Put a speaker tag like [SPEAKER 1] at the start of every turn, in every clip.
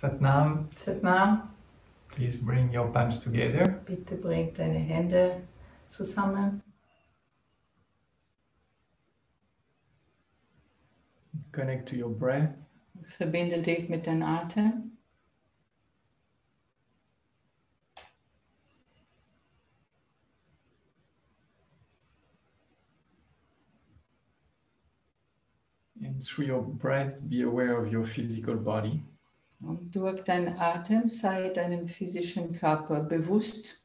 [SPEAKER 1] Satnam,
[SPEAKER 2] Satnam,
[SPEAKER 1] please bring your palms together.
[SPEAKER 2] bitte bring deine Hände zusammen.
[SPEAKER 1] Connect to your breath.
[SPEAKER 2] Verbinde dich mit deinem Atem.
[SPEAKER 1] And through your breath, be aware of your physical body.
[SPEAKER 2] Und durch deinen Atem sei deinem physischen Körper bewusst.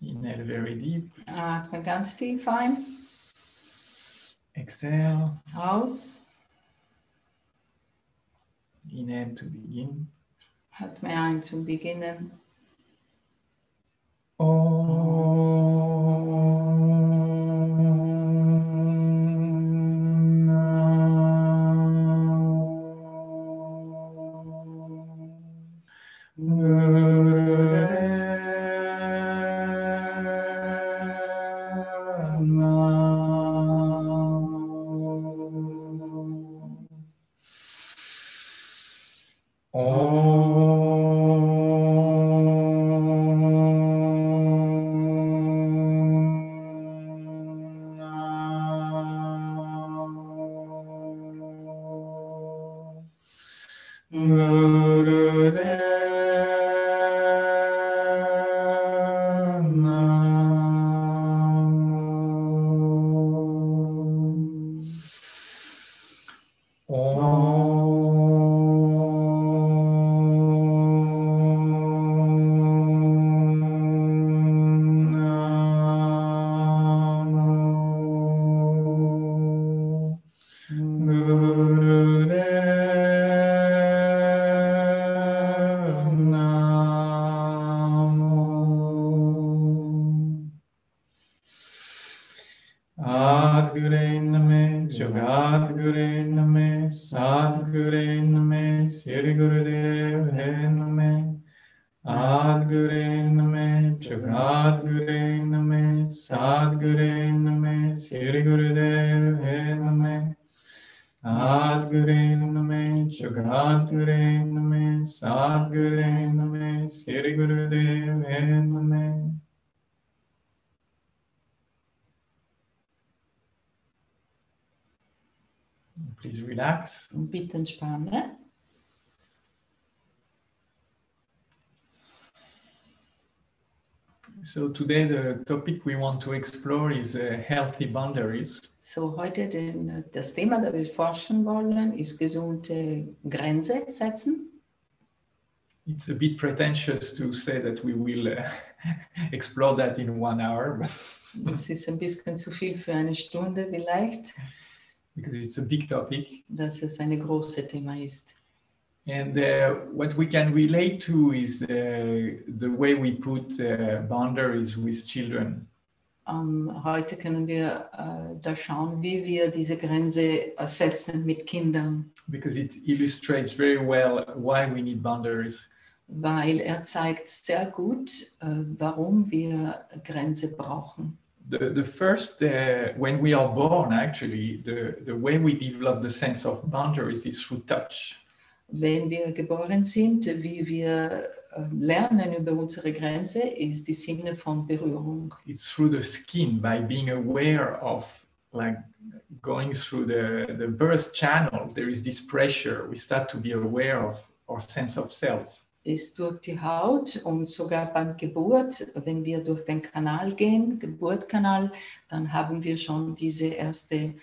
[SPEAKER 1] Inhale very deep.
[SPEAKER 2] Atme ganz tief ein.
[SPEAKER 1] Exhale.
[SPEAKER 2] Aus.
[SPEAKER 1] Inhale to begin.
[SPEAKER 2] Atme ein zum Beginnen.
[SPEAKER 1] Please relax.
[SPEAKER 2] Und bitte entspanne.
[SPEAKER 1] So today the topic we want to explore is healthy boundaries.
[SPEAKER 2] So, heute das Thema, das wir forschen wollen, ist gesunde Grenze setzen.
[SPEAKER 1] It's a bit pretentious to say that we will explore that in 1 hour,
[SPEAKER 2] Das ist ein bisschen zu viel für eine Stunde vielleicht,
[SPEAKER 1] because it's a big topic.
[SPEAKER 2] dass es ein großes Thema ist.
[SPEAKER 1] And what we can relate to is the way we put boundaries with children.
[SPEAKER 2] Heute können wir da schauen, wie wir diese Grenze setzen mit Kindern.
[SPEAKER 1] Because it illustrates very well why we need boundaries.
[SPEAKER 2] Weil zeigt sehr gut, warum wir Grenze brauchen.
[SPEAKER 1] The first, when we are born, actually, the way we develop the sense of boundaries is through touch.
[SPEAKER 2] Wenn wir geboren sind, wie wir lernen über unsere Grenze, ist die Sinne von Berührung.
[SPEAKER 1] It's through the skin, by being aware of, like, going through the birth channel, there is this pressure. We start to be aware of our sense of self.
[SPEAKER 2] Ist durch die Haut und sogar beim Geburt, wenn wir durch den Kanal gehen, Geburtskanal, dann haben wir schon diese erste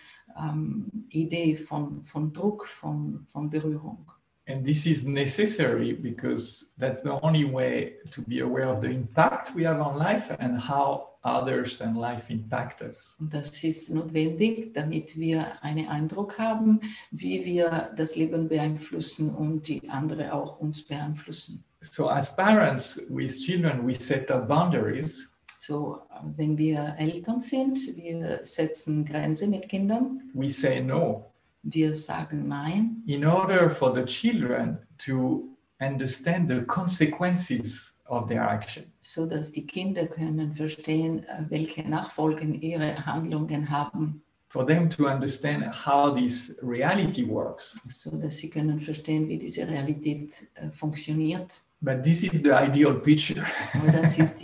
[SPEAKER 2] Idee von Druck, von Berührung.
[SPEAKER 1] And this is necessary because that's the only way to be aware of the impact we have on life and how others and life impact us.
[SPEAKER 2] Und das ist notwendig, damit wir einen Eindruck haben, wie wir das Leben beeinflussen und die anderen auch uns beeinflussen.
[SPEAKER 1] So as parents with children, we set up boundaries.
[SPEAKER 2] So, wenn wir Eltern sind, wir setzen Grenzen mit Kindern.
[SPEAKER 1] We say no.
[SPEAKER 2] Wir sagen Nein.
[SPEAKER 1] In order for the children to understand the consequences of their action.
[SPEAKER 2] So dass die Kinder können verstehen, welche Nachfolgen ihre Handlungen haben.
[SPEAKER 1] For them to understand how this reality works.
[SPEAKER 2] So dass sie können verstehen, wie diese Realität funktioniert.
[SPEAKER 1] But this is the ideal picture.
[SPEAKER 2] Aber das ist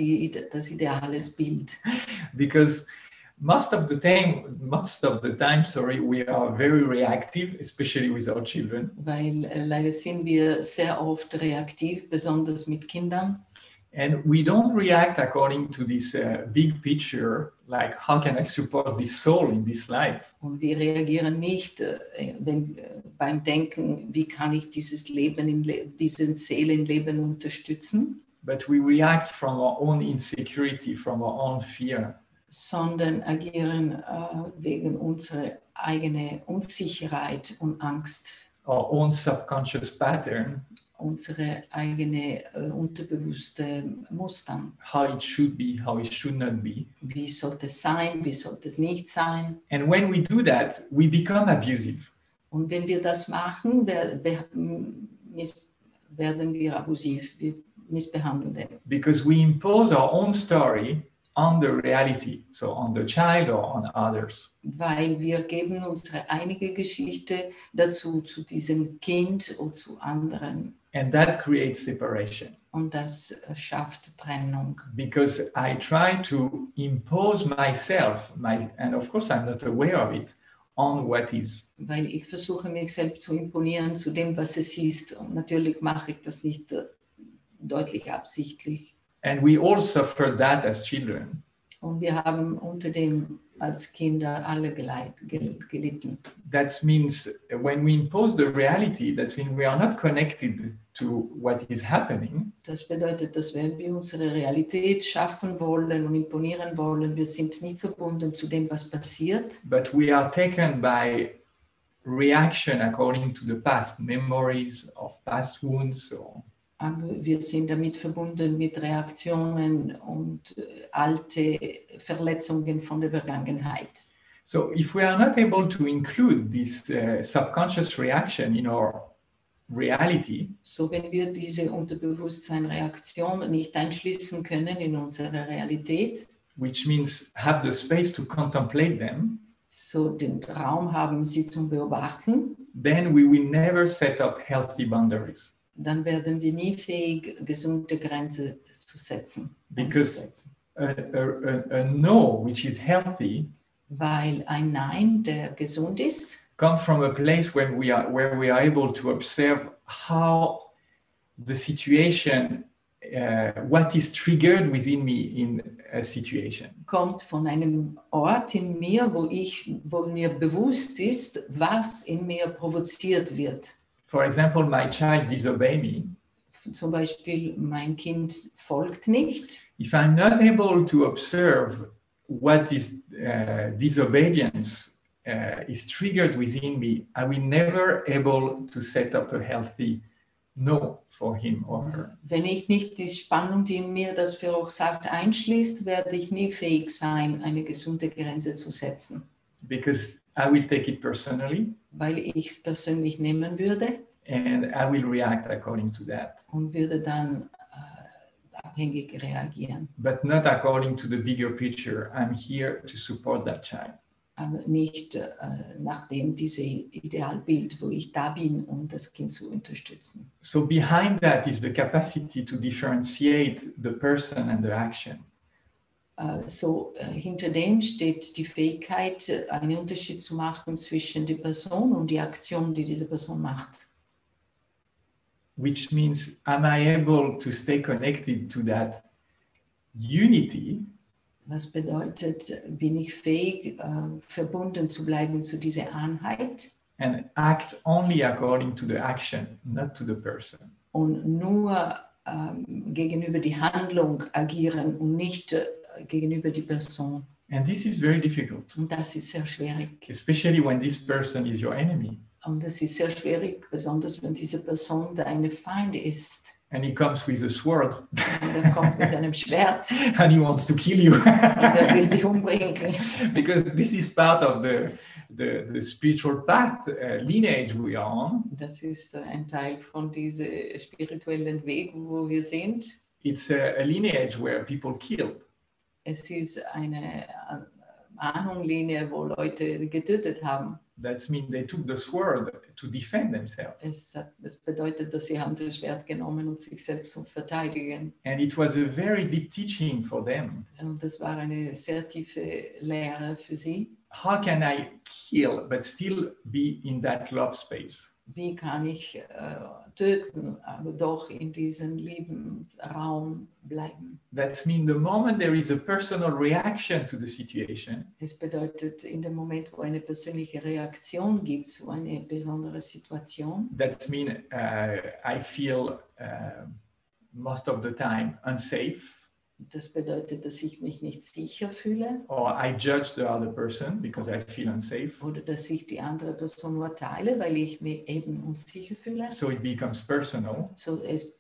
[SPEAKER 2] das ideales Bild.
[SPEAKER 1] Because most of the time, we are very reactive, especially with our children.
[SPEAKER 2] Weil leider sind wir sehr oft reaktiv, besonders mit Kindern.
[SPEAKER 1] And we don't react according to this big picture, like how can I support this soul in this life?
[SPEAKER 2] Und wir reagieren nicht beim Denken, wie kann ich dieses Leben, diesen Seelenleben unterstützen?
[SPEAKER 1] But we react from our own insecurity, from our own fear.
[SPEAKER 2] Sondern agieren wegen unserer eigenen Unsicherheit und Angst.
[SPEAKER 1] Our own subconscious pattern.
[SPEAKER 2] Unsere eigene unterbewusste Mustern.
[SPEAKER 1] How it should be, how it should not be.
[SPEAKER 2] Wie sollte es sein, wie sollte es nicht sein?
[SPEAKER 1] And when we do that, we become abusive.
[SPEAKER 2] Und wenn wir das machen, werden wir abusiv, wir missbehandeln den.
[SPEAKER 1] Because we impose our own story on the reality, so on the child or on others.
[SPEAKER 2] Weil wir geben unsere eigene Geschichte dazu, zu diesem Kind und zu anderen.
[SPEAKER 1] And that creates separation.
[SPEAKER 2] Und das schafft Trennung.
[SPEAKER 1] Because I try to impose myself, and of course I'm not aware of it, on what is.
[SPEAKER 2] Weil ich versuche, mich selbst zu imponieren zu dem, was es ist. Und natürlich mache ich das nicht deutlich absichtlich.
[SPEAKER 1] And we all suffer that as children.
[SPEAKER 2] Und wir haben unter dem als Kinder alle gelitten.
[SPEAKER 1] That means when we impose the reality, that means we are not connected to what is happening.
[SPEAKER 2] Das bedeutet, dass wenn wir unsere Realität schaffen wollen und imponieren wollen, wir sind nicht verbunden zu dem, was passiert.
[SPEAKER 1] But we are taken by reaction according to the past, memories of past wounds.
[SPEAKER 2] Aber wir sind damit verbunden mit Reaktionen und alte Verletzungen von der Vergangenheit.
[SPEAKER 1] So if we are not able to include this subconscious reaction in our reality,
[SPEAKER 2] so wenn wir diese Unterbewusstsein-Reaktion nicht einschließen können in unsere Realität,
[SPEAKER 1] which means have the space to contemplate them,
[SPEAKER 2] so den Raum haben sie zum Beobachten,
[SPEAKER 1] then we will never set up healthy boundaries.
[SPEAKER 2] Dann werden wir nie fähig, gesunde Grenzen zu setzen.
[SPEAKER 1] Because a no, which is healthy,
[SPEAKER 2] weil ein Nein, der gesund ist,
[SPEAKER 1] come from a place where we are able to observe how the situation, what is triggered within me in a situation.
[SPEAKER 2] Kommt von einem Ort in mir, wo mir bewusst ist, was in mir provoziert wird.
[SPEAKER 1] For example, my child disobeys me.
[SPEAKER 2] Zum Beispiel, mein Kind folgt nicht.
[SPEAKER 1] If I'm not able to observe what is disobedience is triggered within me, I will never able to set up a healthy no for him or her.
[SPEAKER 2] Wenn ich nicht die Spannung, die in mir das verursacht, einschließt, werde ich nie fähig sein, eine gesunde Grenze zu setzen.
[SPEAKER 1] Because I will take it personally.
[SPEAKER 2] Weil ich es persönlich nehmen würde.
[SPEAKER 1] And I will react according to that.
[SPEAKER 2] Und würde dann abhängig reagieren.
[SPEAKER 1] But not according to the bigger picture. I'm here to support that child.
[SPEAKER 2] Aber nicht nach diesem Idealbild, wo ich da bin, um das Kind zu unterstützen.
[SPEAKER 1] So behind that is the capacity to differentiate the person and the action.
[SPEAKER 2] Hinter dem steht die Fähigkeit, einen Unterschied zu machen zwischen der Person und die Aktion, die diese Person macht.
[SPEAKER 1] Which means, am I able to stay connected to that unity?
[SPEAKER 2] Was bedeutet, bin ich fähig, verbunden zu bleiben zu dieser Einheit?
[SPEAKER 1] And act only according to the action, not to the person.
[SPEAKER 2] Und nur gegenüber die Handlung agieren und nicht gegenüber die Person.
[SPEAKER 1] And this is very difficult.
[SPEAKER 2] Und das ist sehr schwierig.
[SPEAKER 1] Especially when this person is your enemy.
[SPEAKER 2] Und das ist sehr schwierig, besonders wenn diese Person deine Feind ist.
[SPEAKER 1] And he comes with a sword.
[SPEAKER 2] Und er kommt mit einem Schwert.
[SPEAKER 1] And he wants to kill you.
[SPEAKER 2] Und er will dich umbringen.
[SPEAKER 1] Because this is part of the spiritual path lineage we are on.
[SPEAKER 2] Das ist ein Teil von diesem spirituellen Weg, wo wir sind.
[SPEAKER 1] It's a lineage where people killed.
[SPEAKER 2] Es ist eine Ahnungslinie, wo Leute getötet haben.
[SPEAKER 1] That means they took the sword to defend themselves.
[SPEAKER 2] Es bedeutet, dass sie haben das Schwert genommen, um sich selbst zu verteidigen.
[SPEAKER 1] And it was a very deep teaching for them.
[SPEAKER 2] Und das war eine sehr tiefe Lehre für sie.
[SPEAKER 1] How can I kill but still be in that love space?
[SPEAKER 2] Wie kann ich töten, aber doch in diesem Lebensraum bleiben?
[SPEAKER 1] That means the moment there is a personal reaction to the situation,
[SPEAKER 2] Es bedeutet, in dem Moment, wo eine persönliche Reaktion gibt zu einer besonderen Situation,
[SPEAKER 1] that means I feel most of the time unsafe,
[SPEAKER 2] das bedeutet, dass ich mich nicht sicher fühle
[SPEAKER 1] or I judge the other person because I feel unsafe.
[SPEAKER 2] oder dass ich die andere Person urteile, weil ich mich eben unsicher fühle.
[SPEAKER 1] So it becomes personal.
[SPEAKER 2] So es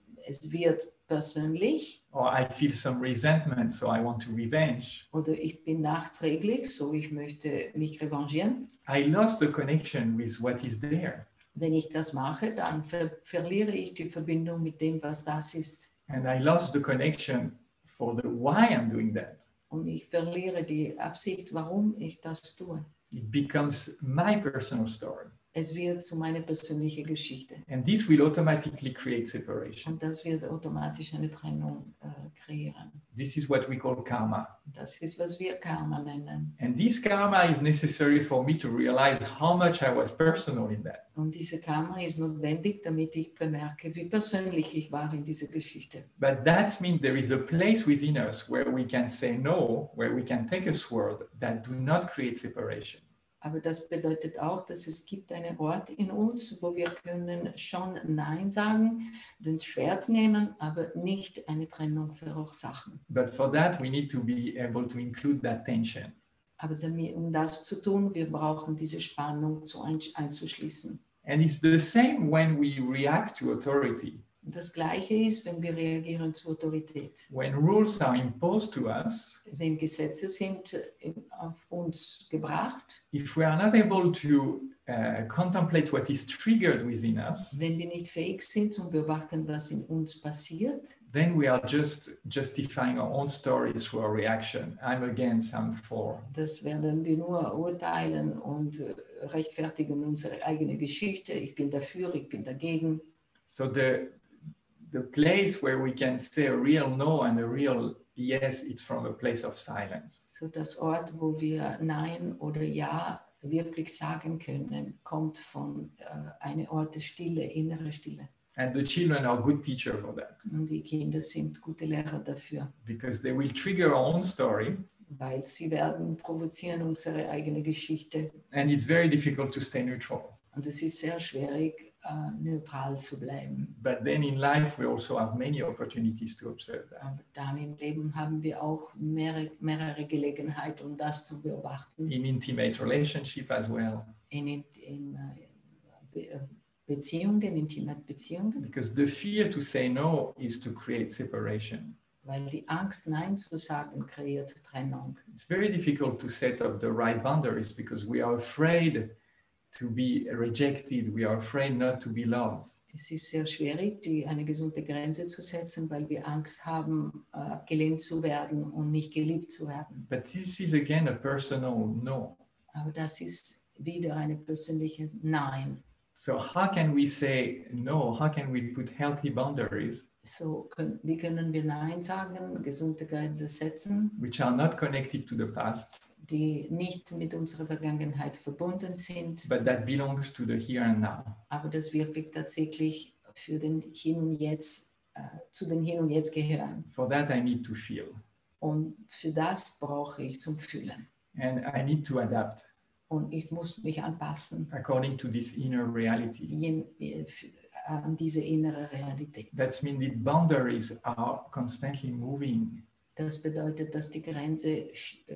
[SPEAKER 2] wird persönlich
[SPEAKER 1] Or I feel some resentment, so I want to revenge.
[SPEAKER 2] oder ich bin nachträglich, so ich möchte mich revanchieren.
[SPEAKER 1] I lost the connection with what is there.
[SPEAKER 2] Wenn ich das mache, dann verliere ich die Verbindung mit dem, was das ist.
[SPEAKER 1] And I lost the connection for the why I'm doing that.
[SPEAKER 2] Und ich verliere die Absicht, warum ich das tue.
[SPEAKER 1] It becomes my personal story.
[SPEAKER 2] Es wird zu meiner persönlichen Geschichte.
[SPEAKER 1] And this will automatically create separation.
[SPEAKER 2] Und das wird automatisch eine Trennung kreieren.
[SPEAKER 1] This is what we call karma.
[SPEAKER 2] Das ist, was wir Karma nennen.
[SPEAKER 1] And this karma is necessary for me to realize how much I was personal in that.
[SPEAKER 2] Und diese Karma ist notwendig, damit ich bemerke, wie persönlich ich war in dieser Geschichte.
[SPEAKER 1] But that means there is a place within us where we can say no, where we can take a sword that do not create separation.
[SPEAKER 2] Aber das bedeutet auch, dass es gibt einen Ort in uns, wo wir können schon Nein sagen, den Schwert nehmen, aber nicht eine Trennung verursachen.
[SPEAKER 1] But for that, we need to be able to include that tension.
[SPEAKER 2] Aber damit, um das zu tun, wir brauchen diese Spannung einzuschließen.
[SPEAKER 1] And it's the same when we react to authority.
[SPEAKER 2] Das Gleiche ist, wenn wir reagieren zur Autorität.
[SPEAKER 1] When rules are imposed to us,
[SPEAKER 2] Wenn Gesetze sind auf uns gebracht,
[SPEAKER 1] if we are not able to contemplate what is triggered within us,
[SPEAKER 2] wenn wir nicht fähig sind zu beobachten, was in uns passiert,
[SPEAKER 1] then we are just justifying our own stories through our reaction. I'm against, I'm for.
[SPEAKER 2] das werden wir nur urteilen und rechtfertigen unsere eigene Geschichte. Ich bin dafür, ich bin dagegen.
[SPEAKER 1] So the place where we can say a real no and a real yes, it's from a place of silence.
[SPEAKER 2] So das Ort, wo wir Nein oder Ja wirklich sagen können, kommt von einem Ort der Stille, innere Stille.
[SPEAKER 1] And the children are good teachers for that.
[SPEAKER 2] Und die Kinder sind gute Lehrer dafür,
[SPEAKER 1] Because they will trigger our own story.
[SPEAKER 2] weil sie werden provozieren unsere eigene Geschichte.
[SPEAKER 1] And it's very difficult to stay neutral.
[SPEAKER 2] Und es ist sehr schwierig, neutral zu bleiben.
[SPEAKER 1] But then in life, we also have many opportunities to observe that.
[SPEAKER 2] Aber dann im Leben haben wir auch mehrere Gelegenheiten, um das zu beobachten.
[SPEAKER 1] In intimate relationship as well.
[SPEAKER 2] In Beziehungen, intimate Beziehungen.
[SPEAKER 1] Because the fear to say no is to create separation.
[SPEAKER 2] Weil die Angst, Nein zu sagen, kreiert Trennung.
[SPEAKER 1] It's very difficult to set up the right boundaries because we are afraid to be rejected. We are afraid not to be loved.
[SPEAKER 2] Es ist sehr schwierig, eine gesunde Grenze zu setzen, weil wir Angst haben, abgelehnt zu werden und nicht geliebt zu werden.
[SPEAKER 1] But this is again a personal no.
[SPEAKER 2] Aber das ist wieder eine persönliche Nein.
[SPEAKER 1] So how can we say no? How can we put healthy boundaries
[SPEAKER 2] So wie können wir Nein sagen, gesunde Grenzen setzen,
[SPEAKER 1] which are not connected to the past,
[SPEAKER 2] die nicht mit unserer Vergangenheit verbunden sind,
[SPEAKER 1] but that belongs to the here and now?
[SPEAKER 2] aber das wirklich tatsächlich für den Hin und Jetzt, zu den Hin und Jetzt gehören.
[SPEAKER 1] For that, I need to feel.
[SPEAKER 2] Und für das brauche ich zum Fühlen.
[SPEAKER 1] And I need to adapt
[SPEAKER 2] Und ich muss mich anpassen
[SPEAKER 1] according to this inner reality.
[SPEAKER 2] an diese innere Realität.
[SPEAKER 1] That means the boundaries are constantly moving
[SPEAKER 2] Das bedeutet, dass die Grenzen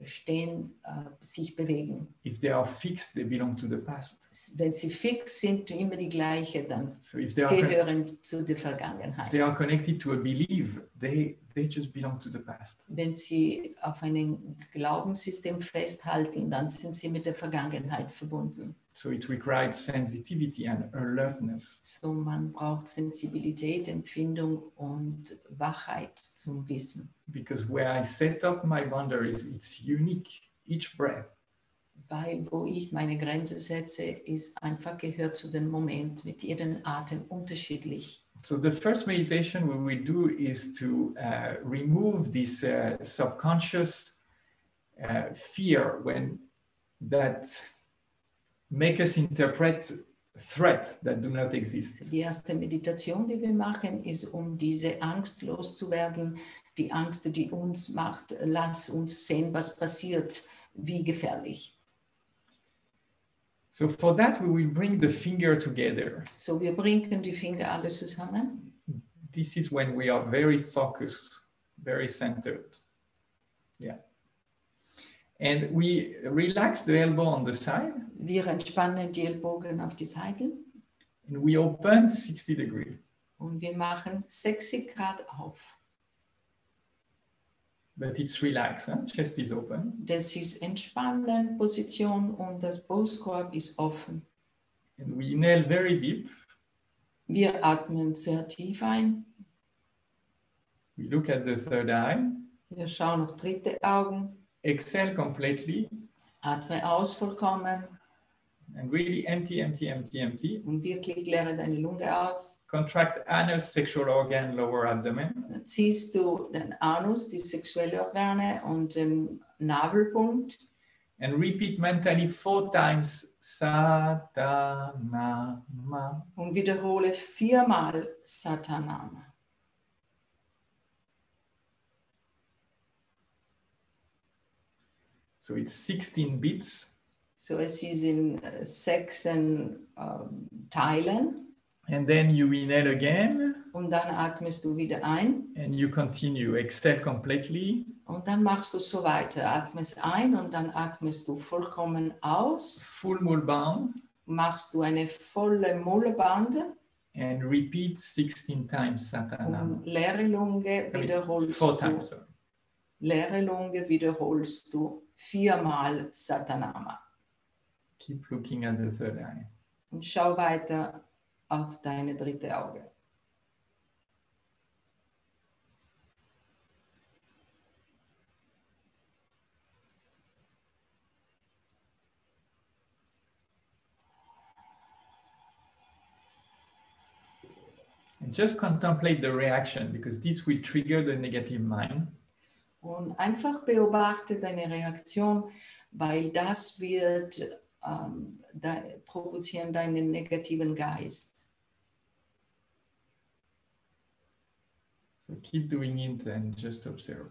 [SPEAKER 2] stehen, sich bewegen.
[SPEAKER 1] If they are fixed, they belong to the past.
[SPEAKER 2] Wenn sie fix sind, immer die gleiche, dann
[SPEAKER 1] So if they are,
[SPEAKER 2] gehören zu der
[SPEAKER 1] if
[SPEAKER 2] Vergangenheit.
[SPEAKER 1] they are connected to a belief, they just belong to the past.
[SPEAKER 2] Wenn sie auf einem Glaubenssystem festhalten, dann sind sie mit der Vergangenheit verbunden.
[SPEAKER 1] So it requires sensitivity and alertness.
[SPEAKER 2] So man braucht Sensibilität, Empfindung und Wachheit zum Wissen.
[SPEAKER 1] Because where I set up my boundaries, it's unique, each breath.
[SPEAKER 2] Weil wo ich meine Grenze setze, ist einfach gehört zu dem Moment mit jedem Atem unterschiedlich.
[SPEAKER 1] So the first meditation we will do is to remove this subconscious fear that make us interpret threat that do not exist.
[SPEAKER 2] Die erste Meditation, die wir machen, ist, um diese Angst loszuwerden, die Angst, die uns macht, lass uns sehen, was passiert, wie gefährlich.
[SPEAKER 1] So for that we will bring the finger together.
[SPEAKER 2] So wir bringen die Finger alle zusammen.
[SPEAKER 1] This is when we are very focused, very centered. Yeah. And we relax the elbow on the side.
[SPEAKER 2] Wir entspannen die Ellbogen auf die Seiten
[SPEAKER 1] And we open 60 degrees.
[SPEAKER 2] und wir machen 60 Grad auf.
[SPEAKER 1] But it's relaxed, huh? Chest is open.
[SPEAKER 2] Das ist Entspannen, Position und das Brustkorb ist offen.
[SPEAKER 1] And we inhale very deep.
[SPEAKER 2] Wir atmen sehr tief ein.
[SPEAKER 1] We look at the third eye.
[SPEAKER 2] Wir schauen auf dritte Augen.
[SPEAKER 1] Exhale completely.
[SPEAKER 2] Atme aus vollkommen
[SPEAKER 1] And really empty, empty, empty, empty.
[SPEAKER 2] und wirklich leere deine Lunge aus.
[SPEAKER 1] Contract anus, sexual organ, lower abdomen.
[SPEAKER 2] Dann ziehst du den Anus, die sexuellen Organe und den Nabelpunkt.
[SPEAKER 1] And repeat mentally 4 times Satanama.
[SPEAKER 2] Und wiederhole 4-mal Satanama.
[SPEAKER 1] So it's 16 beats.
[SPEAKER 2] So es ist in 6 Teilen.
[SPEAKER 1] And then you inhale again.
[SPEAKER 2] Und dann atmest du wieder ein.
[SPEAKER 1] And you continue. Exhale completely.
[SPEAKER 2] Und dann machst du so weiter. Atmest ein und dann atmest du vollkommen aus.
[SPEAKER 1] Full Mulband.
[SPEAKER 2] Machst du eine volle Mullbande.
[SPEAKER 1] And repeat 16 times Satanama.
[SPEAKER 2] Und leere Lunge wiederholst
[SPEAKER 1] 4
[SPEAKER 2] du.
[SPEAKER 1] times. Sorry.
[SPEAKER 2] Leere Lunge wiederholst du 4-mal Satanama.
[SPEAKER 1] Keep looking at the third eye.
[SPEAKER 2] Und schau weiter auf deine dritte Auge.
[SPEAKER 1] And just contemplate the reaction because this will trigger the negative mind.
[SPEAKER 2] Und einfach beobachte deine Reaktion, weil das wird provozieren deinen negativen Geist.
[SPEAKER 1] So keep doing it and just observe.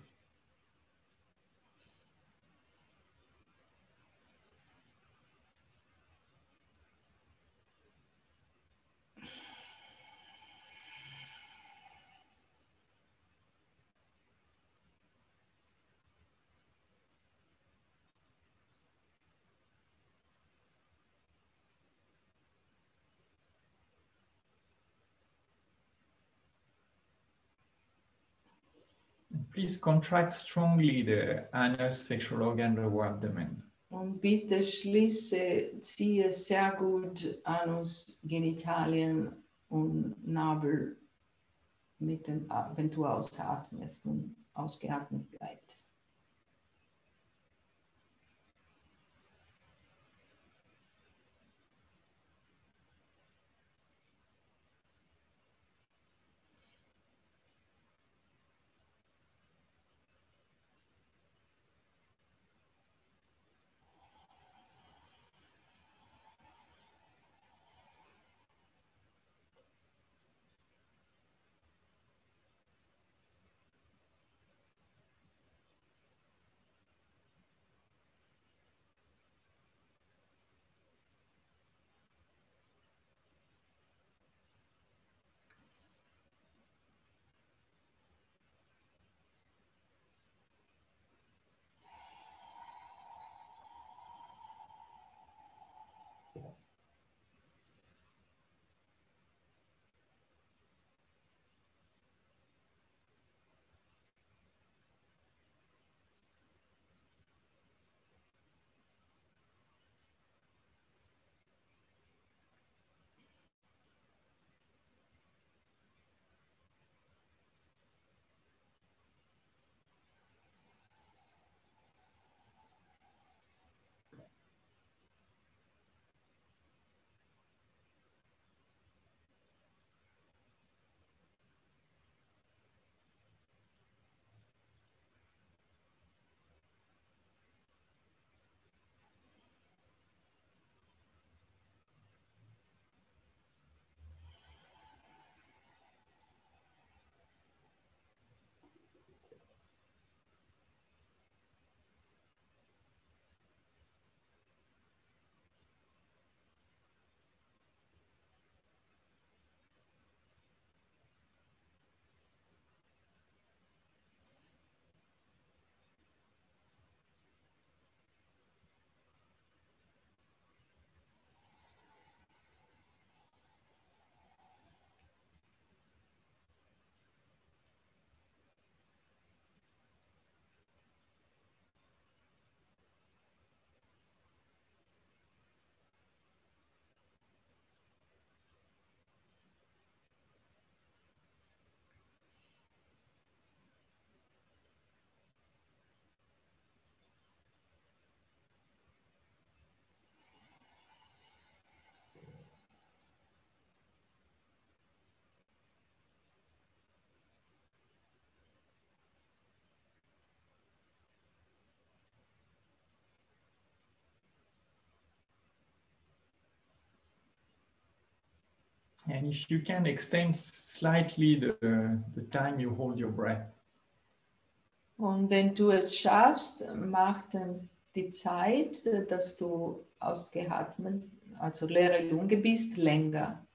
[SPEAKER 1] Please contract strongly the anus, sexual organ, lower abdomen.
[SPEAKER 2] Und bitte ziehe sehr gut Anus, Genitalien und Nabel, wenn du ausatmest und ausgeatmet bleibt.
[SPEAKER 1] And if you can extend slightly the time you hold your breath.
[SPEAKER 2] Und wenn du es schaffst, mach dann die Zeit, dass du ausgeatmet, also leere Lunge bist, länger.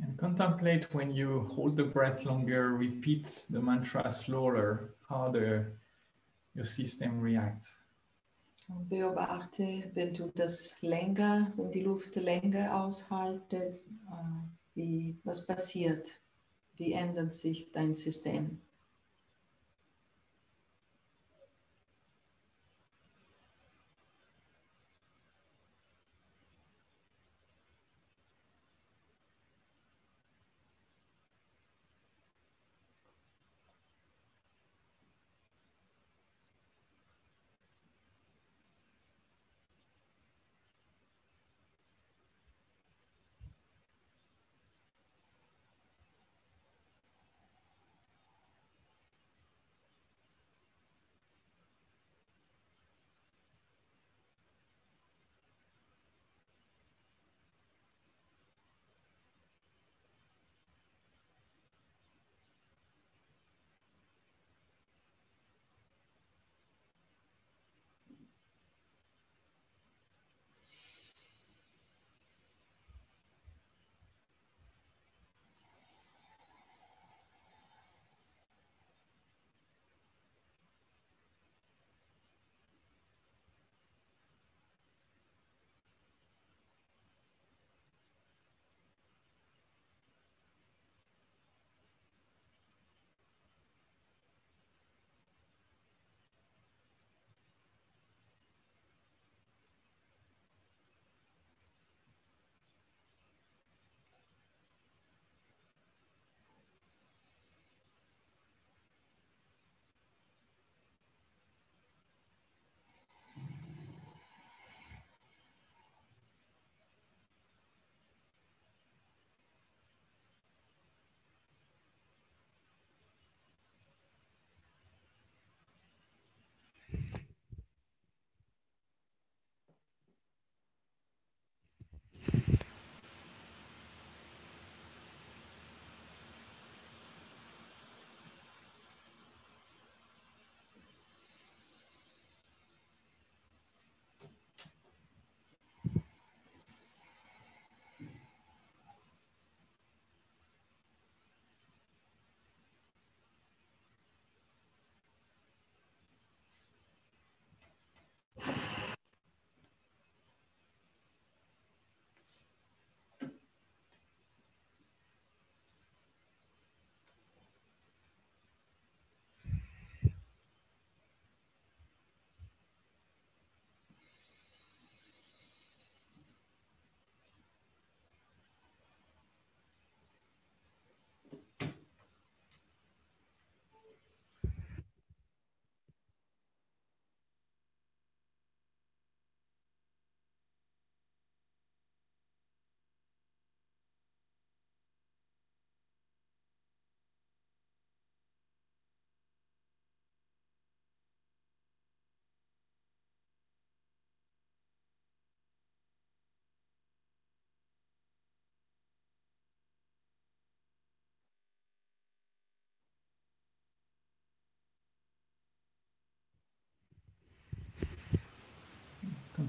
[SPEAKER 1] And contemplate when you hold the breath longer, repeat the mantra slower, how your system reacts.
[SPEAKER 2] Und beobachte, wenn du das länger, wenn die Luft länger aushaltet, was passiert, wie ändert sich dein System.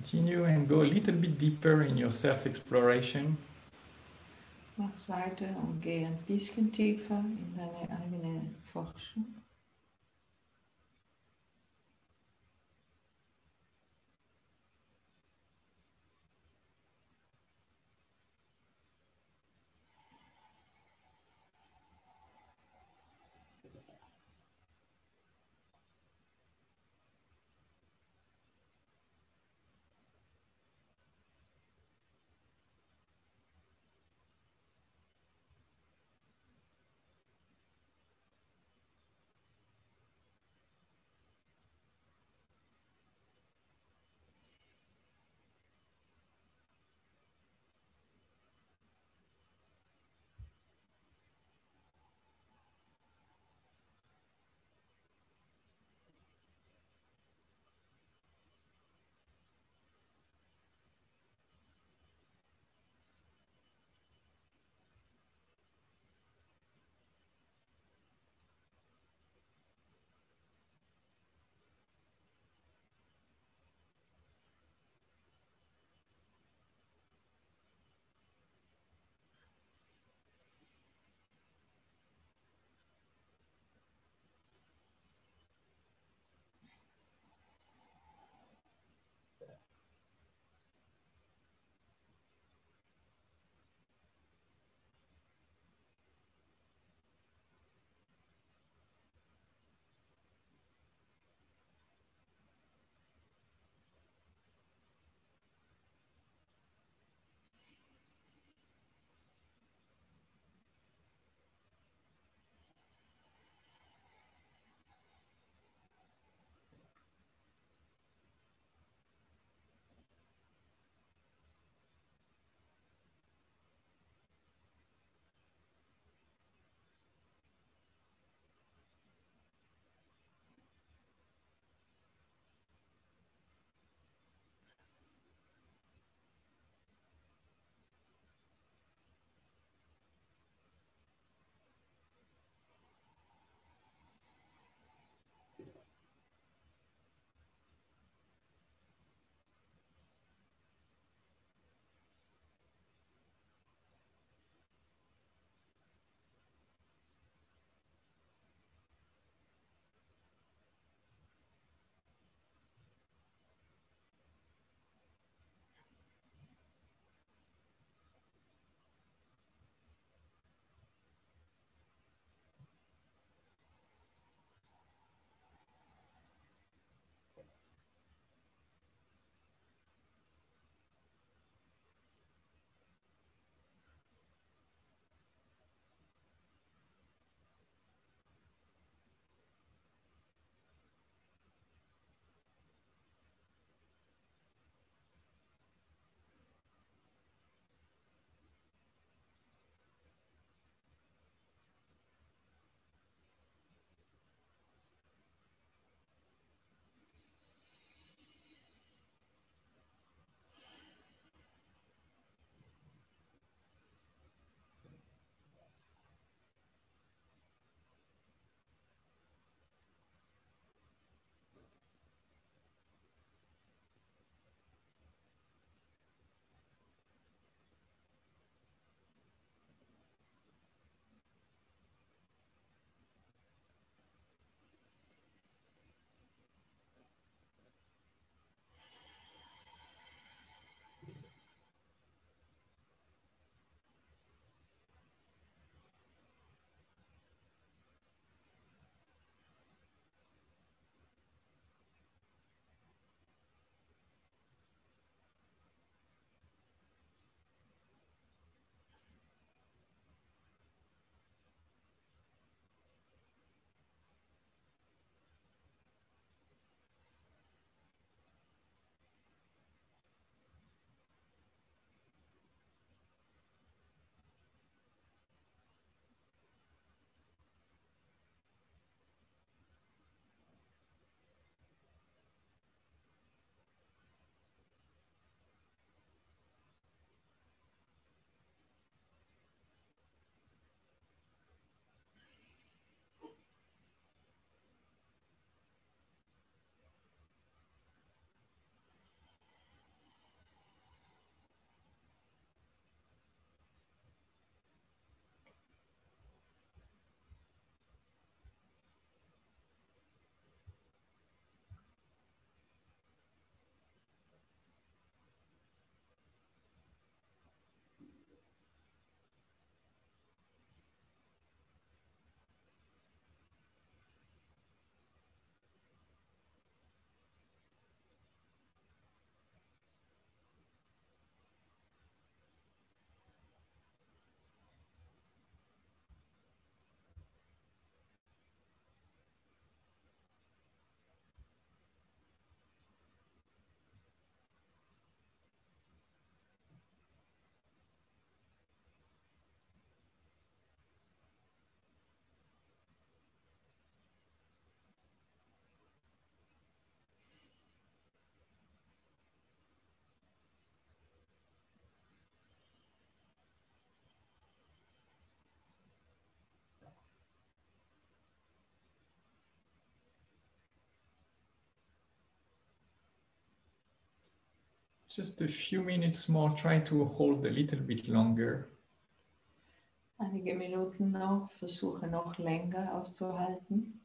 [SPEAKER 1] Continue and go a little bit deeper in your self-exploration.
[SPEAKER 2] Mach's weiter und geh ein bisschen tiefer in deine eigene Forschung.
[SPEAKER 1] Just a few minutes more. Try to hold a little bit longer.
[SPEAKER 2] Einige Minuten noch, versuche noch länger auszuhalten.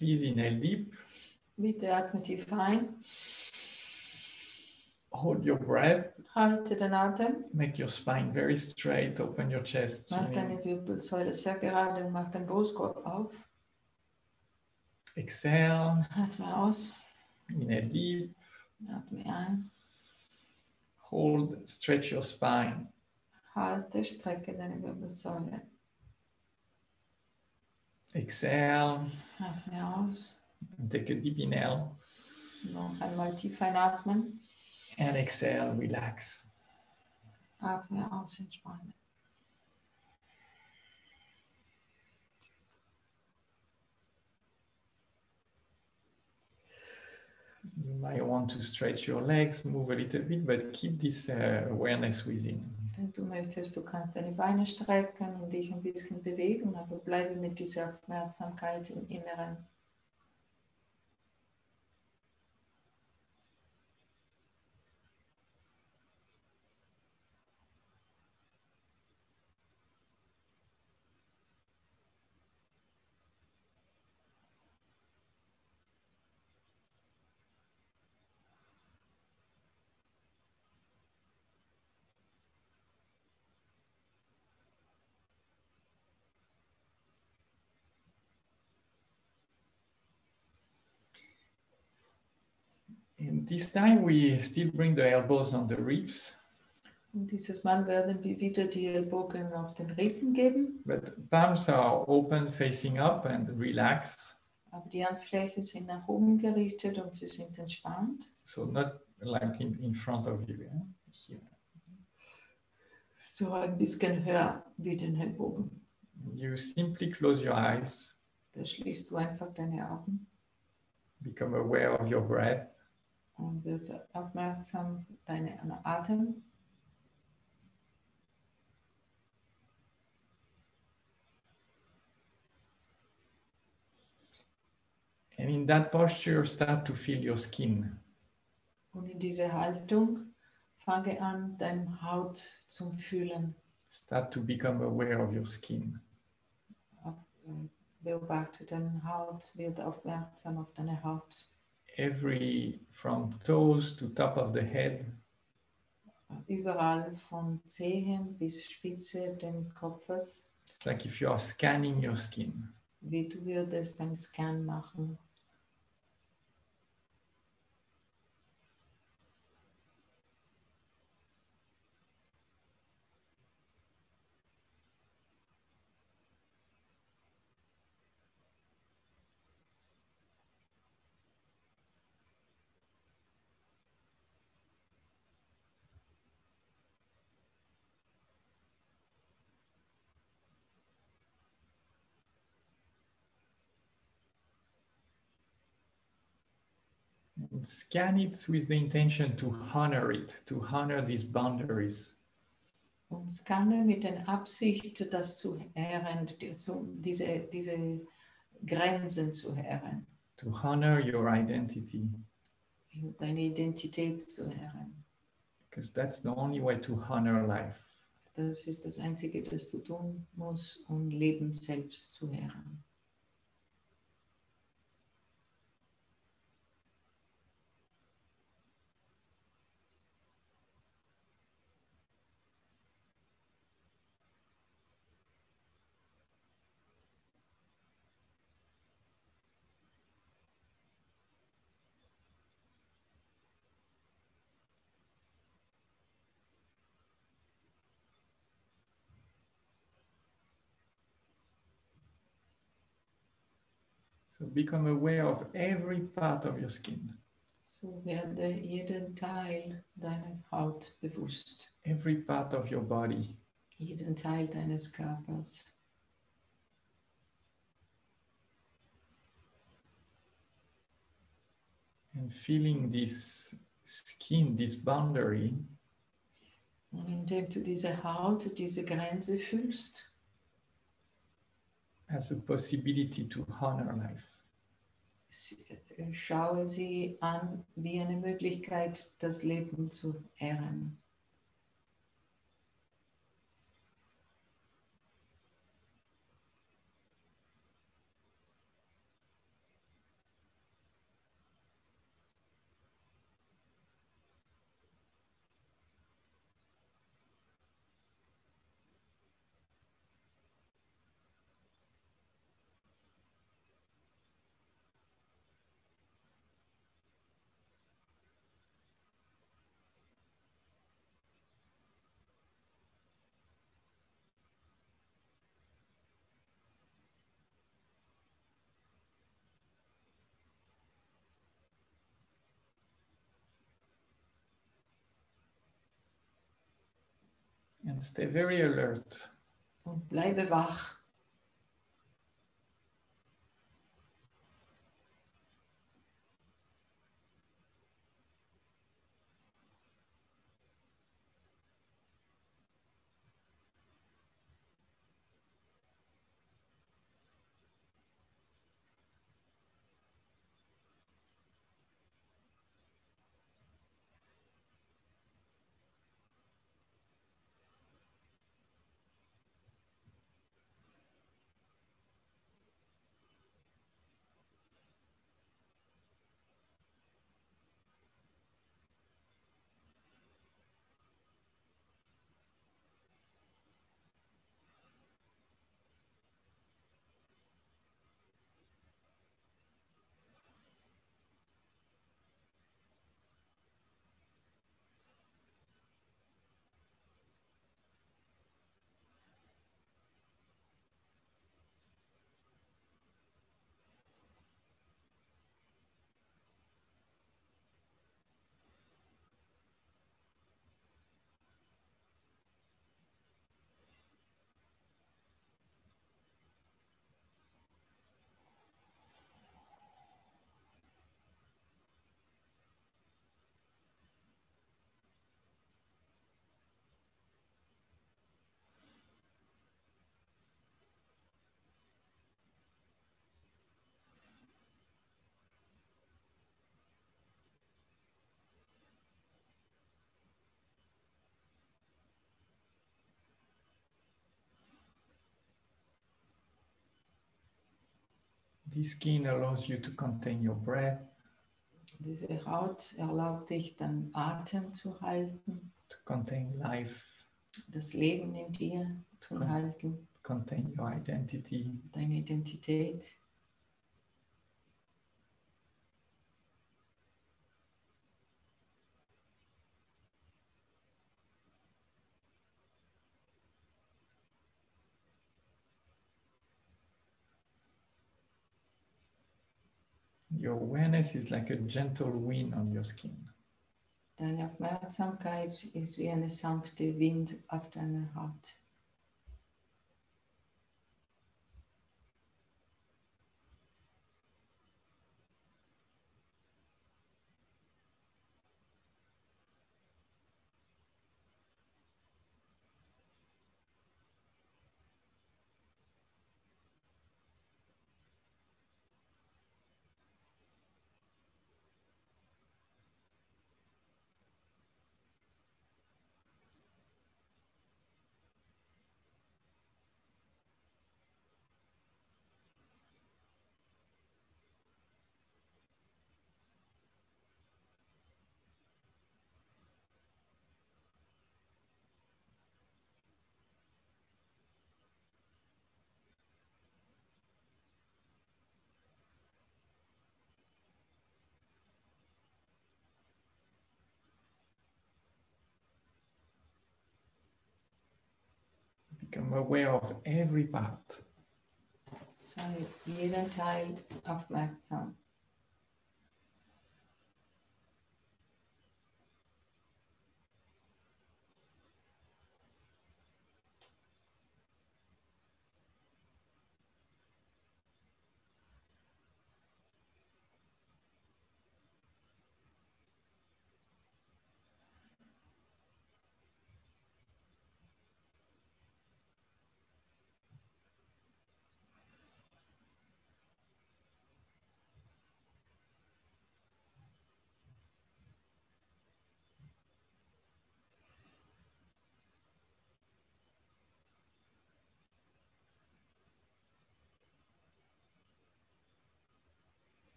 [SPEAKER 1] Please inhale deep.
[SPEAKER 2] Bitte atme tief ein.
[SPEAKER 1] Hold your breath.
[SPEAKER 2] Halte den Atem.
[SPEAKER 1] Make your spine very straight. Open your chest.
[SPEAKER 2] Mach deine Wirbelsäule sehr gerade und mach den Brustkorb auf.
[SPEAKER 1] Exhale.
[SPEAKER 2] Atme aus.
[SPEAKER 1] Inhale deep.
[SPEAKER 2] Atme ein.
[SPEAKER 1] Hold. Stretch your spine.
[SPEAKER 2] Halte, strecke deine Wirbelsäule.
[SPEAKER 1] Exhale.
[SPEAKER 2] Atme aus.
[SPEAKER 1] Take a deep inhale.
[SPEAKER 2] Noch einmal tief einatmen.
[SPEAKER 1] And exhale. Relax.
[SPEAKER 2] Atme aus, entspannen.
[SPEAKER 1] You might want to stretch your legs, move a little bit, but keep this awareness within.
[SPEAKER 2] Wenn du möchtest, du kannst deine Beine strecken und dich ein bisschen bewegen, aber bleibe mit dieser Aufmerksamkeit im Inneren.
[SPEAKER 1] And this time we still bring the elbows on the ribs.
[SPEAKER 2] Und dieses Mal werden wir wieder die Ellbogen auf den Rippen geben.
[SPEAKER 1] But palms are open, facing up and relax.
[SPEAKER 2] Aber die Handflächen sind nach oben gerichtet und sie sind entspannt.
[SPEAKER 1] So not like in front of you. Yeah? Here.
[SPEAKER 2] So ein bisschen höher wie den Ellbogen.
[SPEAKER 1] You simply close your eyes.
[SPEAKER 2] Da schließt du einfach deine Augen
[SPEAKER 1] Become aware of your breath.
[SPEAKER 2] und wirst aufmerksam auf deinen Atem.
[SPEAKER 1] And in that posture, start to feel your skin.
[SPEAKER 2] Und in dieser Haltung fange an, deine Haut zu fühlen.
[SPEAKER 1] Start to become aware of your skin.
[SPEAKER 2] Beobachte deine Haut, wird aufmerksam auf deine Haut.
[SPEAKER 1] From toes to top of the head.
[SPEAKER 2] Überall von Zehen bis Spitze des Kopfes.
[SPEAKER 1] It's like if you are scanning your skin.
[SPEAKER 2] Wie du würdest einen Scan machen.
[SPEAKER 1] And scan it with the intention to honor these boundaries.
[SPEAKER 2] Und scanne mit der Absicht, das zu ehren, diese Grenzen zu ehren.
[SPEAKER 1] To honor your identity.
[SPEAKER 2] Deine Identität zu ehren.
[SPEAKER 1] Because that's the only way to honor life.
[SPEAKER 2] Das ist das Einzige, das du tun musst, um Leben selbst zu ehren.
[SPEAKER 1] So become aware of every part of your skin.
[SPEAKER 2] So werde jeden Teil deiner Haut bewusst.
[SPEAKER 1] Every part of your body.
[SPEAKER 2] Jeden Teil deines Körpers.
[SPEAKER 1] And feeling this skin, this boundary.
[SPEAKER 2] Und indem du diese Haut, diese Grenze fühlst,
[SPEAKER 1] as a possibility to honor life.
[SPEAKER 2] Schaue sie an wie eine Möglichkeit, das Leben zu ehren.
[SPEAKER 1] And stay very alert.
[SPEAKER 2] Und bleibe wach.
[SPEAKER 1] This skin allows you to contain your breath,
[SPEAKER 2] Diese Haut erlaubt dich, deinen Atem zu halten,
[SPEAKER 1] to contain life,
[SPEAKER 2] das Leben in dir zu halten,
[SPEAKER 1] contain your identity.
[SPEAKER 2] deine Identität.
[SPEAKER 1] Your awareness is like a gentle wind on your skin.
[SPEAKER 2] Deine Aufmerksamkeit ist wie eine sanfte Wind auf deiner Haut.
[SPEAKER 1] Become aware of every part.
[SPEAKER 2] Sei jeden Teil aufmerksam.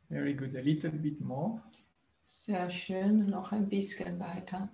[SPEAKER 1] Very good. A little bit more.
[SPEAKER 2] Sehr schön, noch ein bisschen weiter.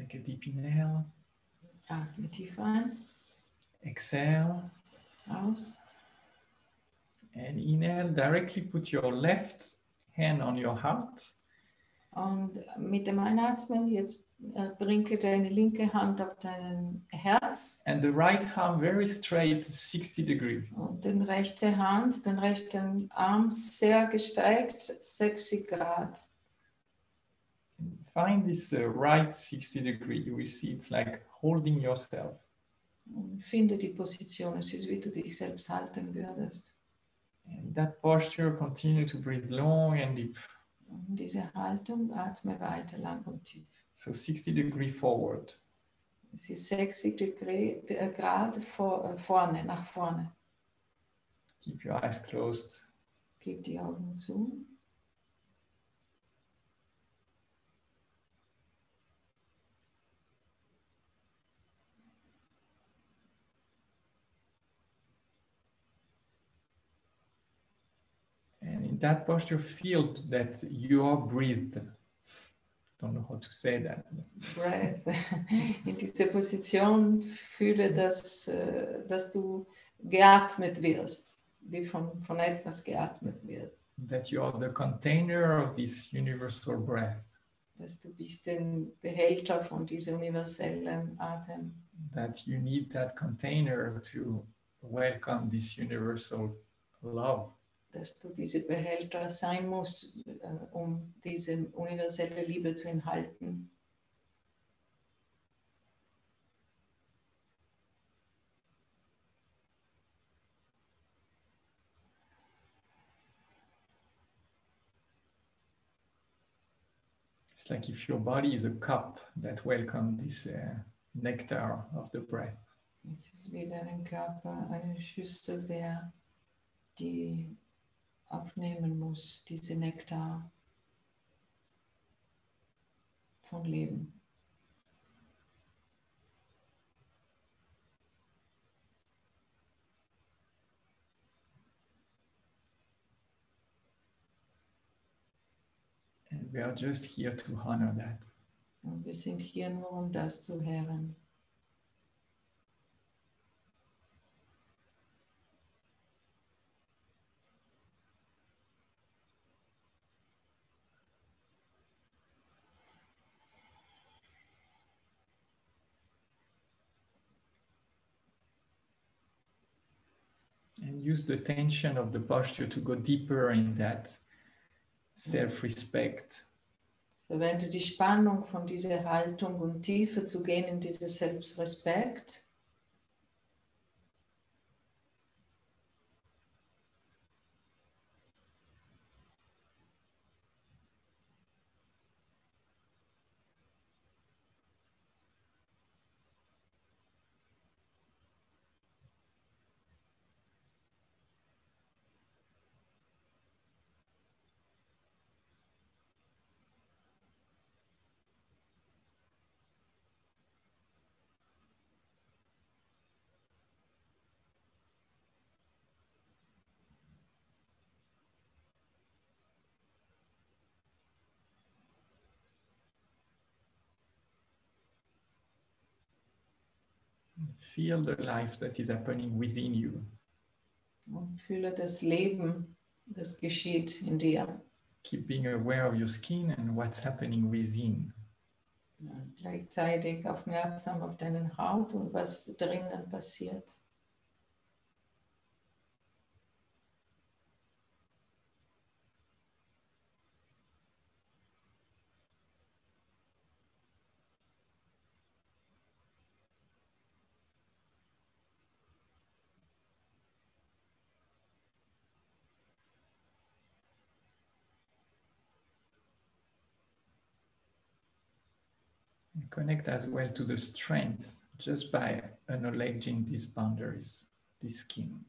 [SPEAKER 1] Take a deep inhale.
[SPEAKER 2] Atme tief ein,
[SPEAKER 1] Exhale.
[SPEAKER 2] aus.
[SPEAKER 1] And inhale, directly put your left hand on your heart.
[SPEAKER 2] Und mit dem Einatmen, jetzt bringe deine linke Hand auf dein Herz.
[SPEAKER 1] And the right arm very straight, 60 degrees.
[SPEAKER 2] Und den rechte Hand, den rechten Arm sehr gestreckt, 60 Grad.
[SPEAKER 1] Find this right 60 degree. You will see it's like holding yourself.
[SPEAKER 2] Und finde die Position, es ist wie du dich selbst halten würdest.
[SPEAKER 1] And in that posture, continue to breathe long and deep.
[SPEAKER 2] Und diese Haltung, atme weiter lang und tief.
[SPEAKER 1] So 60 degree forward.
[SPEAKER 2] Es ist 60 Grad vorne, nach vorne.
[SPEAKER 1] Keep your eyes closed.
[SPEAKER 2] Gib die Augen zu.
[SPEAKER 1] And in that posture, feel that you are breathed. Don't know how to say that.
[SPEAKER 2] Breath. In dieser Position fühle, dass du geatmet wirst, wie von etwas geatmet wirst.
[SPEAKER 1] That you are the container of this universal breath.
[SPEAKER 2] Dass du bist den Behälter von diesem universellen Atem.
[SPEAKER 1] That you need that container to welcome this universal love.
[SPEAKER 2] Dass du diese Behälter sein musst, um diese universelle Liebe zu enthalten.
[SPEAKER 1] It's like if your body is a cup that welcomes this nectar of the breath.
[SPEAKER 2] Es ist wie dein Körper eine Schüssel, die aufnehmen muss, diese Nektar von Leben.
[SPEAKER 1] And we are just here to honor that.
[SPEAKER 2] Und wir sind hier nur, um das zu ehren.
[SPEAKER 1] And use the tension of the posture to go deeper in that self-respect.
[SPEAKER 2] Verwende die Spannung von dieser Haltung, um tiefer zu gehen in diesen Selbstrespekt.
[SPEAKER 1] Feel the life that is happening within you.
[SPEAKER 2] Und fühle das Leben, das geschieht in dir.
[SPEAKER 1] Keep being aware of your skin and what's happening within.
[SPEAKER 2] Gleichzeitig aufmerksam auf deinen Haut und was drinnen passiert.
[SPEAKER 1] And connect as well to the strength just by acknowledging these boundaries, this skin.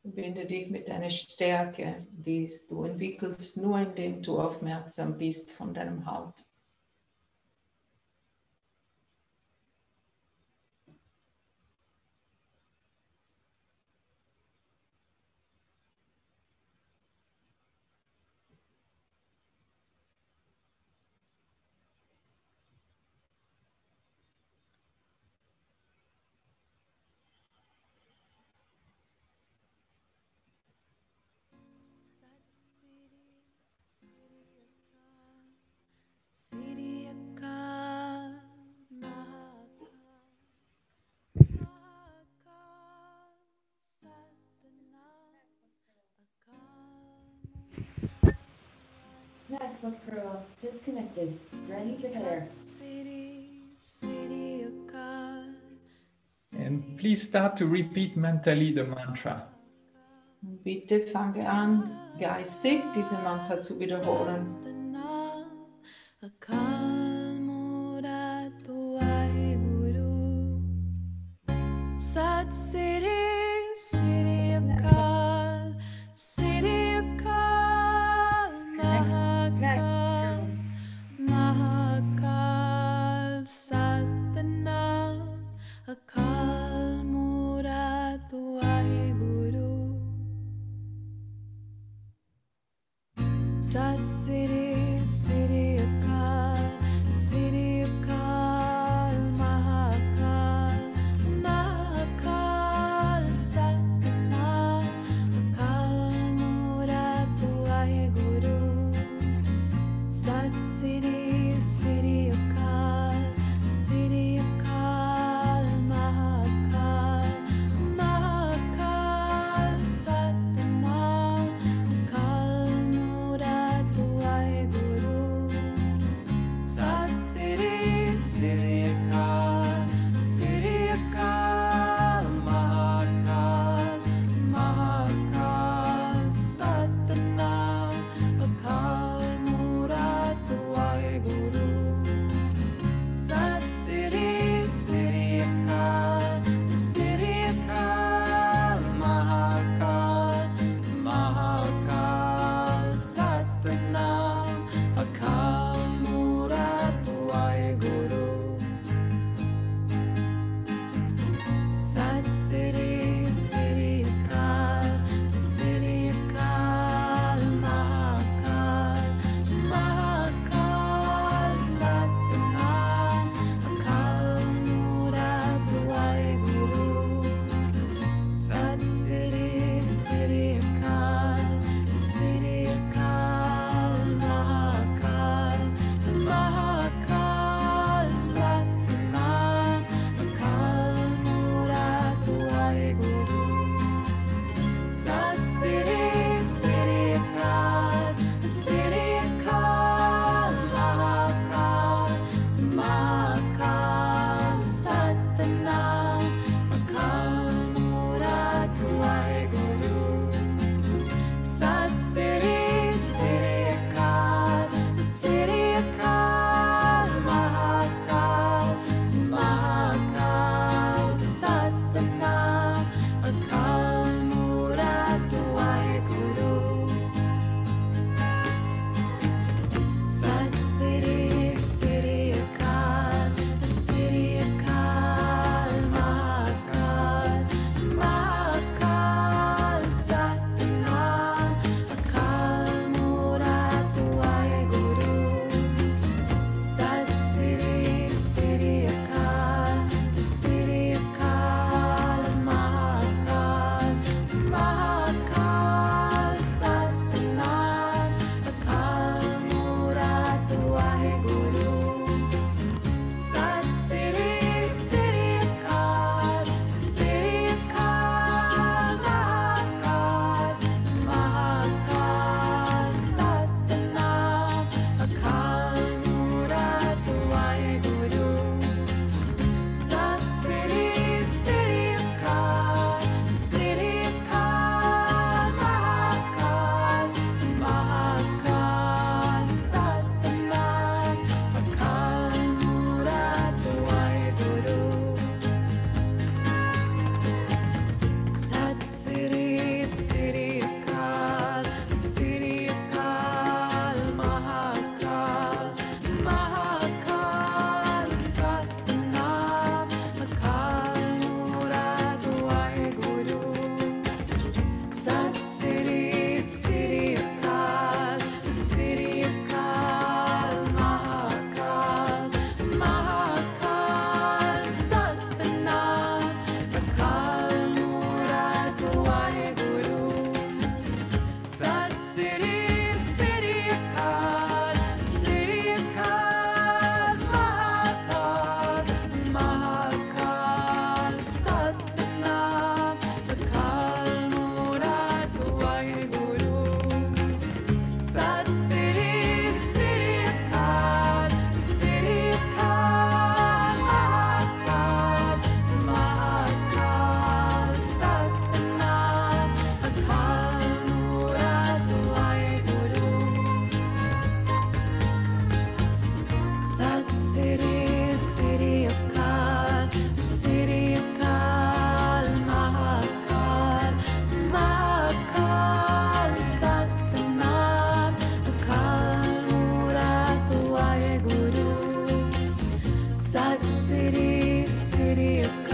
[SPEAKER 2] Verbinde dich mit deiner Stärke, die du entwickelst, nur indem du aufmerksam bist von deinem Haut.
[SPEAKER 3] Disconnected. Ready to pair.
[SPEAKER 1] And please start to repeat mentally the mantra.
[SPEAKER 2] Bitte fange an, geistig diese Mantra zu wiederholen.
[SPEAKER 4] Sat Siri, Siri Akal, Siri Akal, Mahakal, Mahakal, Satnam, Akal Murat Waheguru. Sat Siri, Siri Akal, Siri Akal, Mahakal, Mahakal, Satnam, Akal Murat Waheguru. Sat Siri, Siri Akal, Siri Akal, Mahakal.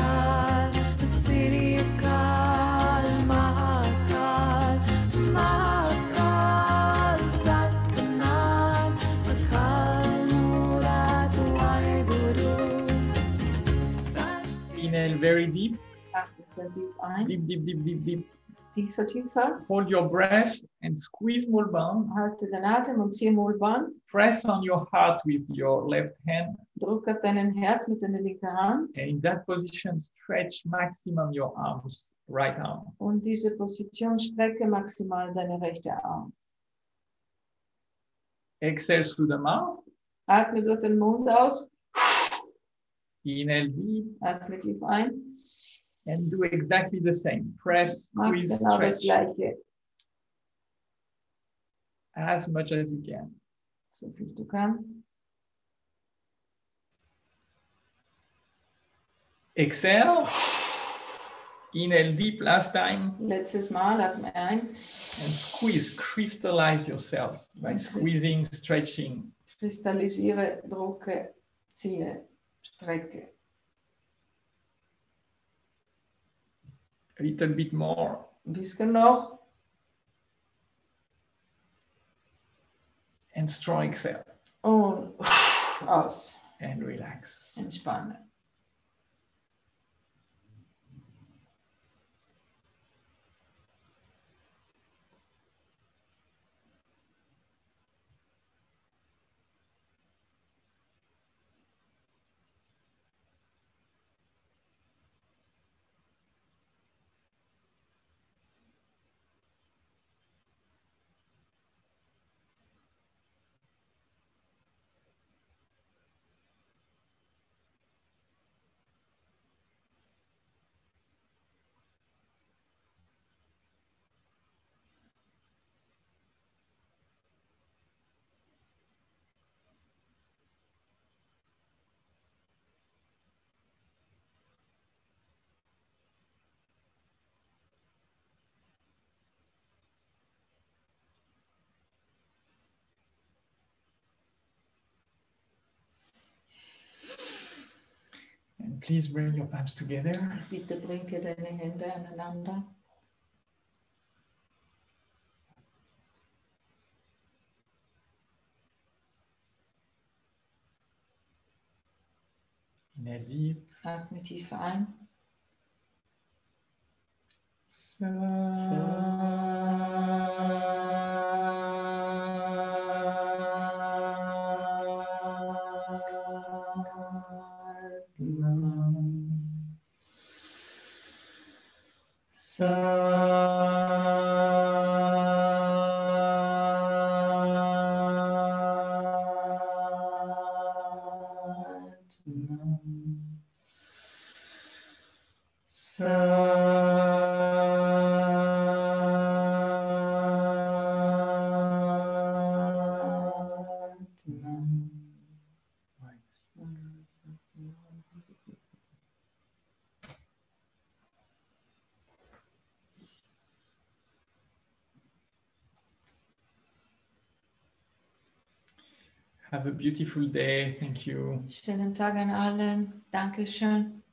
[SPEAKER 4] Mahakal, the city of Kal, Mahakal, Mahakal, Satnam, Akal Murat Waheguru.
[SPEAKER 1] Inhale very deep,
[SPEAKER 2] Atme sehr tief ein.
[SPEAKER 1] deep, deep, deep, deep, deep.
[SPEAKER 2] Tiefer, tiefer.
[SPEAKER 1] Hold your breath and squeeze Mulband.
[SPEAKER 2] Halte den Atem und ziehe Mullband.
[SPEAKER 1] Press on your heart with your left hand.
[SPEAKER 2] Druck auf deinen Herz mit deiner linken Hand.
[SPEAKER 1] And in that position, stretch maximum your arms, right arm.
[SPEAKER 2] Und diese Position strecke maximal deine rechte Arm.
[SPEAKER 1] Exhale through the mouth.
[SPEAKER 2] Atme durch den Mund aus.
[SPEAKER 1] Inhale deep
[SPEAKER 2] Atme tief ein.
[SPEAKER 1] and do exactly the same. Press,
[SPEAKER 2] Mach
[SPEAKER 1] squeeze,
[SPEAKER 2] genau das
[SPEAKER 1] stretch
[SPEAKER 2] Gleiche.
[SPEAKER 1] as much as you can.
[SPEAKER 2] So viel du kannst.
[SPEAKER 1] Exhale. Inhale deep last time
[SPEAKER 2] Letztes Mal, atme ein.
[SPEAKER 1] and squeeze, crystallize yourself by squeezing, stretching.
[SPEAKER 2] Kristallisiere, drucke, ziehe, strecke.
[SPEAKER 1] A little bit more.
[SPEAKER 2] Ein bisschen noch.
[SPEAKER 1] And strong exhale
[SPEAKER 2] Und aus.
[SPEAKER 1] and relax.
[SPEAKER 2] Entspanne.
[SPEAKER 1] And please bring your palms together.
[SPEAKER 2] Bitte bringe deine Hände aneinander.
[SPEAKER 1] Inhale deep.
[SPEAKER 2] Atme tief ein.
[SPEAKER 1] Have a beautiful day. Thank you.
[SPEAKER 2] Schönen Tag an allen. Dankeschön.